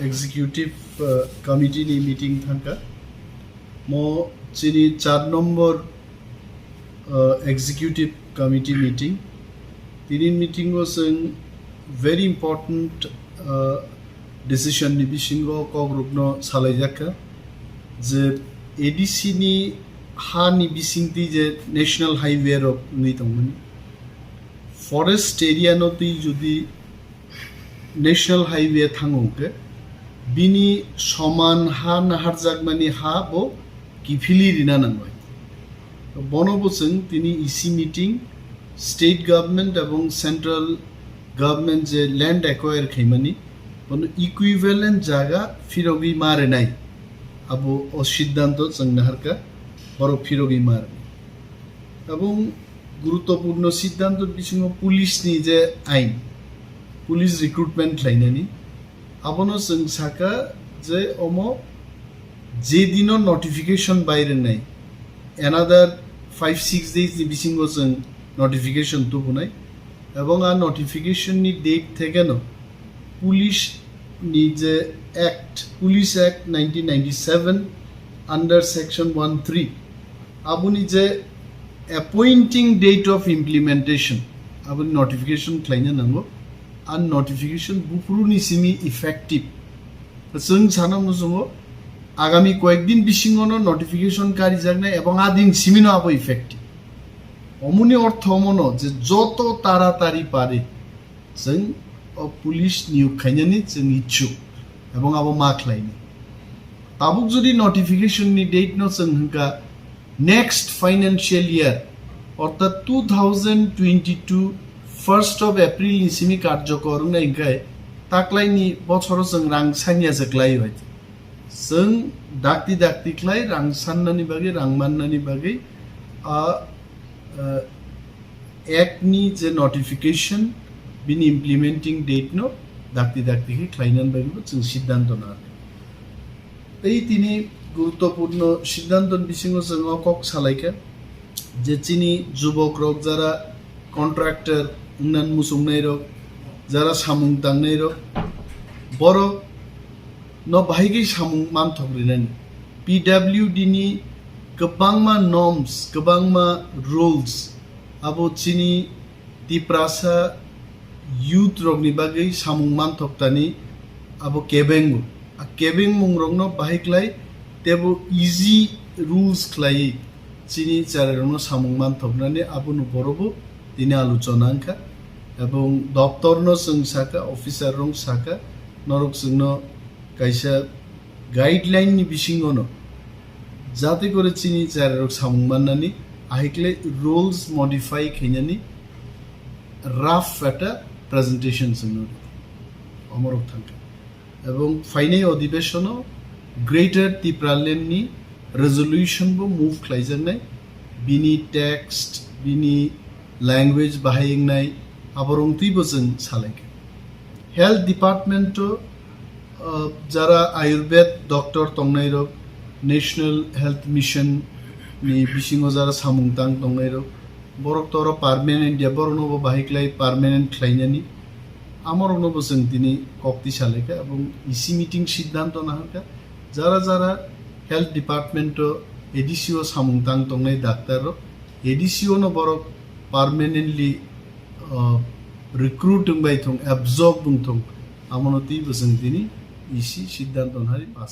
executive committee नि meeting थांका मो चिनी 4 नम्बर एग्जीक्यूटिव कमिटी मीटिंग तिनी मीटिंग जों very important decision ni bisingo kogrupno salaijakka je ADC ni ha ni bisingti je national highway ro ni tongmani forest area no ti jodi national highway thangoke bini soman ha nahar jagmani ha bo kifili rina nangoi bonobosen tini EC meeting state government এবং central government যে land acquire খাইমানি কোনো equivalent জায়গা ফিরগি মারে নাই আবু ও সিদ্ধান্ত সংনাহারকা বড় ফিরগি মারে এবং গুরুত্বপূর্ণ সিদ্ধান্ত বিসঙ্গ পুলিশ নি যে আইন পুলিশ রিক্রুটমেন্ট লাইনানি আবনো সংসাকা যে অম যে দিনও নোটিফিকেশন বাইরে নাই another 5-6 days ni বিসঙ্গ সং নোটিফিকেশন তো নাই এবং আর নোটিফিকেশন নি ডেট থেকে ন পুলিশ নি যে act police act 1997 under section 13 আবুনি যে অ্যাপয়েন্টিং ডেট অফ ইমপ্লিমেন্টেশন আবুনি নোটিফিকেশন ক্লাইনে নাঙ্গো আর নোটিফিকেশন বুপুরুনি সিমি ইফেক্টিভ जों সানামু जोङो আগামী কয়েকদিন বিসিঙ্গনো নোটিফিকেশন কারি জাগনাই এবং আদিন সিমিনো আবো ইফেক্টিভ অমনি অর্থ অমন যে যত তাড়াতাড়ি পারে जों পুলিশ নিয়োগ খাইনানি जों ইচ্ছুক এবং আবো মাখলাইনি তাবুক যদি নোটিফিকেশন নি ডেট ন जों হংকা নেক্সট ফাইনান্সিয়াল ইয়ার অর্থাৎ 2022 1st of April ni simi কার্যকর নাই গায় তাকলাইনি বছর जों রাং সানিয়া জাকলাই হইতে जों দাক্তি ক্লাই রাং সান্নানি বাগে রাং মান্নানি বাগে একনি যে নোটিফিকেশন বিনি ইমপ্লিমেন্টিং ডেট নো দাক্তি কে ক্লাইনান বাগিব जों সিদ্ধান্ত না এই তিনি গুরুত্বপূর্ণ সিদ্ধান্ত বিসঙ্গ जों কক সালাইকা যে চিনি যুবক রক যারা কন্ট্রাক্টর উন্নয়ন মুসুমনাই রক যারা সামুং দাংনাই রক বড় ন বাহিগি সামুং মান থগরিনানি PWD ni गोबांमा नर्म्स गोबांमा रुल्स आबो चिनी Tiprasa youth rogni bagai samung manthoktani abo kebengu a kebeng mung rogno bahiklai tebo easy rules klai chini charerno samung manthoknani abo no borobo dini aluchona angka এবং দপ্তরনো जों साका officer রং साका নরক जोंनो কাইসা guideline নি বিসিঙ্গনো যাতে করে চিনি চারের সামুং মান্নানি আহিকলে রুলস মডিফাই খেইনানি রাফ একটা প্রেজেন্টেশন जोंनो অমরক থাকা এবং ফাইনাল অধিবেশন গ্রেটার ত্রিপুরাল্যান্ডনি রেজলিউশন বো মুভ খাইজানাই বিনি টেক্সট বিনি ল্যাঙ্গুয়েজ বাহাयनाय আবরংতিবো जों সালাইকে হেলথ ডিপার্টমেন্ট যারা আয়ুর্বেদ ডক্টর তংনাই রক नेशनल हेल्थ मिशन नि बिसिङाव जारा सामुंतां दंनायरो बरक तोरो पार्मानेंट या बरनोबो बाहिक्लाय पार्मानेंट ख्लायनानि आमरनोबो जों दिनै कक्ति सालायका এবং इसी मीटिंग सिद्धांत नाहका जारा जारा हेल्थ डिपार्टमेंट एडीसीओ सामुंतां दंनाय डाक्टर एडीसीओ नो बरक पार्मानेंटली रिक्रूट बाय थं एब्जॉर्ब बुंथं आमनति जों दिनै इसी सिद्धांत नाहारि पास